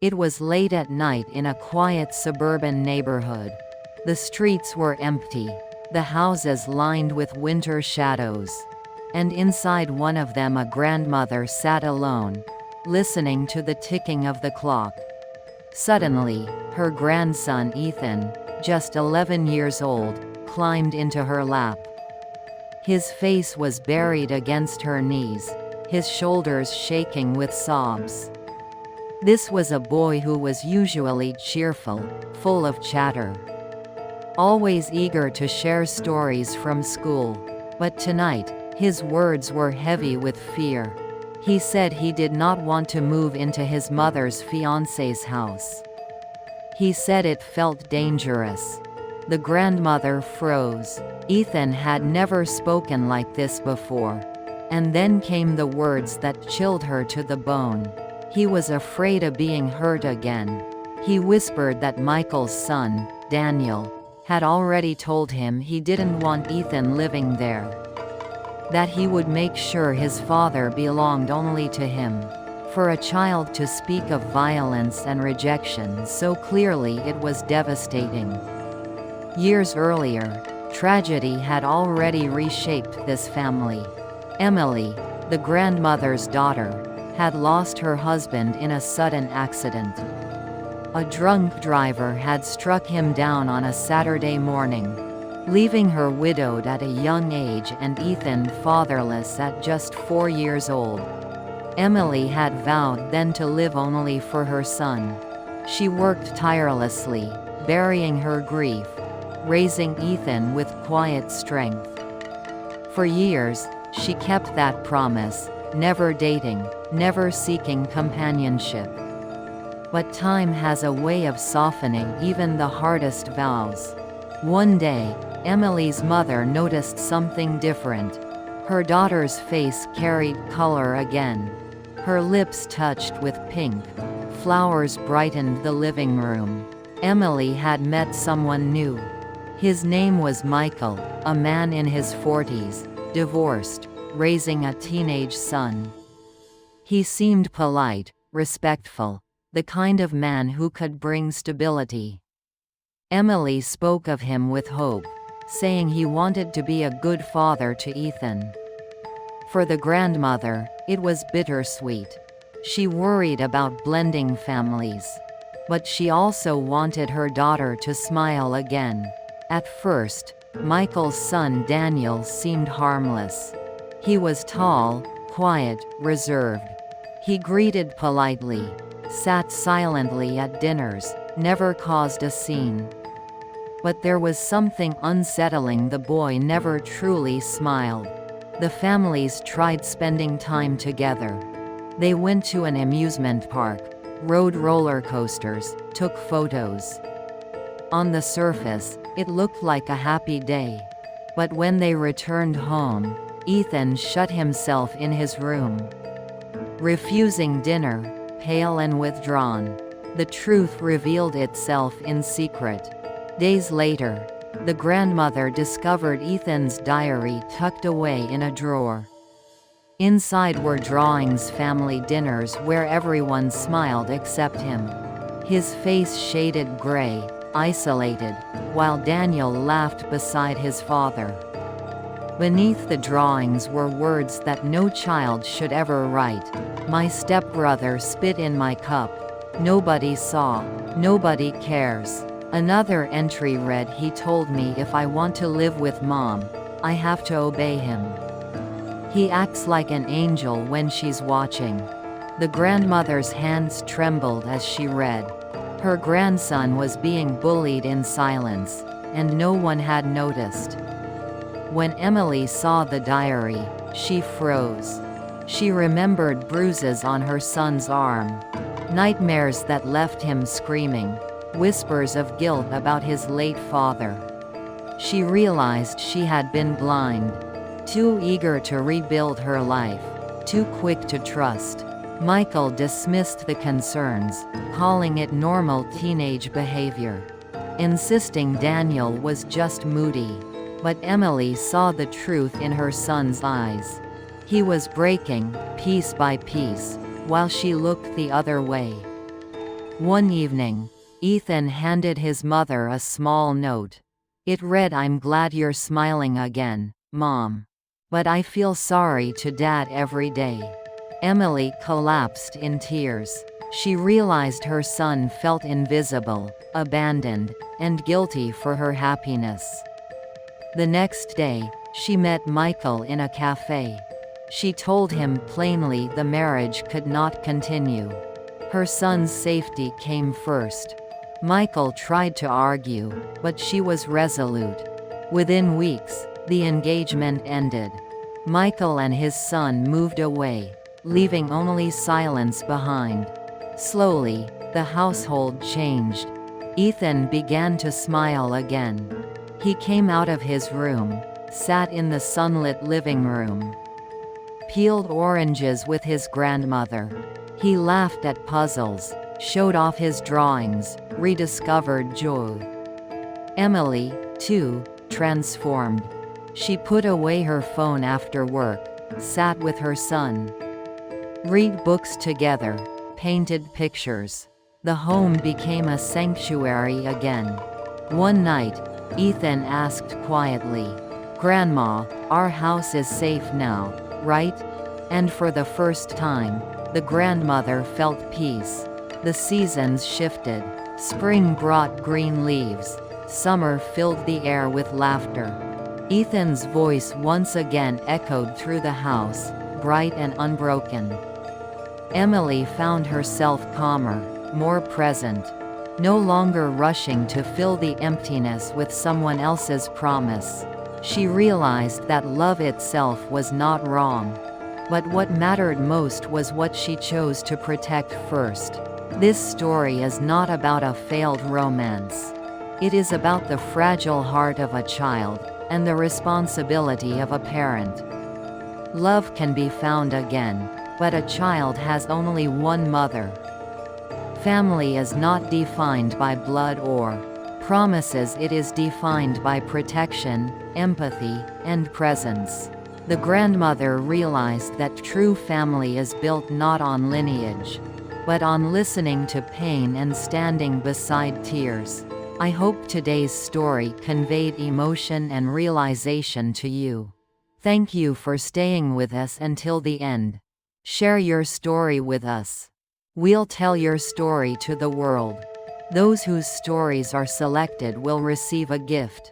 It was late at night in a quiet suburban neighborhood. The streets were empty, the houses lined with winter shadows. And inside one of them a grandmother sat alone, listening to the ticking of the clock. Suddenly, her grandson Ethan, just 11 years old, climbed into her lap. His face was buried against her knees, his shoulders shaking with sobs. This was a boy who was usually cheerful, full of chatter, always eager to share stories from school. But tonight, his words were heavy with fear. He said he did not want to move into his mother's fiancé's house. He said it felt dangerous. The grandmother froze. Ethan had never spoken like this before. And then came the words that chilled her to the bone. He was afraid of being hurt again. He whispered that Michael's son, Daniel, had already told him he didn't want Ethan living there. That he would make sure his father belonged only to him. For a child to speak of violence and rejection so clearly, it was devastating. Years earlier, tragedy had already reshaped this family. Emily, the grandmother's daughter, had lost her husband in a sudden accident. A drunk driver had struck him down on a Saturday morning, leaving her widowed at a young age and Ethan fatherless at just 4 years old. Emily had vowed then to live only for her son. She worked tirelessly, burying her grief, raising Ethan with quiet strength. For years, she kept that promise, never dating, never seeking companionship. But time has a way of softening even the hardest vows. One day, Emily's mother noticed something different. Her daughter's face carried color again. Her lips touched with pink. Flowers brightened the living room. Emily had met someone new. His name was Michael, a man in his 40s, divorced, raising a teenage son. He seemed polite, respectful, the kind of man who could bring stability. Emily spoke of him with hope, saying he wanted to be a good father to Ethan. For the grandmother, it was bittersweet. She worried about blending families. But she also wanted her daughter to smile again. At first, Michael's son Daniel seemed harmless. He was tall, quiet, reserved. He greeted politely, sat silently at dinners, never caused a scene. But there was something unsettling. The boy never truly smiled. The families tried spending time together. They went to an amusement park, rode roller coasters, took photos. On the surface, it looked like a happy day. But when they returned home, Ethan shut himself in his room, refusing dinner, pale and withdrawn. The truth revealed itself in secret. Days later, the grandmother discovered Ethan's diary tucked away in a drawer. Inside were drawings, family dinners where everyone smiled except him. His face shaded gray, isolated, while Daniel laughed beside his father. Beneath the drawings were words that no child should ever write. My stepbrother spit in my cup. Nobody saw. Nobody cares. Another entry read, he told me if I want to live with mom, I have to obey him. He acts like an angel when she's watching. The grandmother's hands trembled as she read. Her grandson was being bullied in silence, and no one had noticed. When Emily saw the diary, she froze. She remembered bruises on her son's arm, nightmares that left him screaming, whispers of guilt about his late father. She realized she had been blind, too eager to rebuild her life, too quick to trust. Michael dismissed the concerns, calling it normal teenage behavior, insisting Daniel was just moody. But Emily saw the truth in her son's eyes. He was breaking, piece by piece, while she looked the other way. One evening, Ethan handed his mother a small note. It read, "I'm glad you're smiling again, Mom. But I feel sorry to Dad every day." Emily collapsed in tears. She realized her son felt invisible, abandoned, and guilty for her happiness. The next day, she met Michael in a cafe. She told him plainly the marriage could not continue. Her son's safety came first. Michael tried to argue, but she was resolute. Within weeks, the engagement ended. Michael and his son moved away, leaving only silence behind. Slowly, the household changed. Ethan began to smile again. He came out of his room, sat in the sunlit living room, peeled oranges with his grandmother. He laughed at puzzles, showed off his drawings, rediscovered joy. Emily, too, transformed. She put away her phone after work, sat with her son, read books together, painted pictures. The home became a sanctuary again. One night, Ethan asked quietly, "Grandma, our house is safe now, right?" And for the first time, the grandmother felt peace. The seasons shifted. Spring brought green leaves. Summer filled the air with laughter. Ethan's voice once again echoed through the house, bright and unbroken. Emily found herself calmer, more present. No longer rushing to fill the emptiness with someone else's promise. She realized that love itself was not wrong. But what mattered most was what she chose to protect first. This story is not about a failed romance. It is about the fragile heart of a child, and the responsibility of a parent. Love can be found again, but a child has only one mother. Family is not defined by blood or promises, it is defined by protection, empathy, and presence. The grandmother realized that true family is built not on lineage, but on listening to pain and standing beside tears. I hope today's story conveyed emotion and realization to you. Thank you for staying with us until the end. Share your story with us. We'll tell your story to the world. Those whose stories are selected will receive a gift.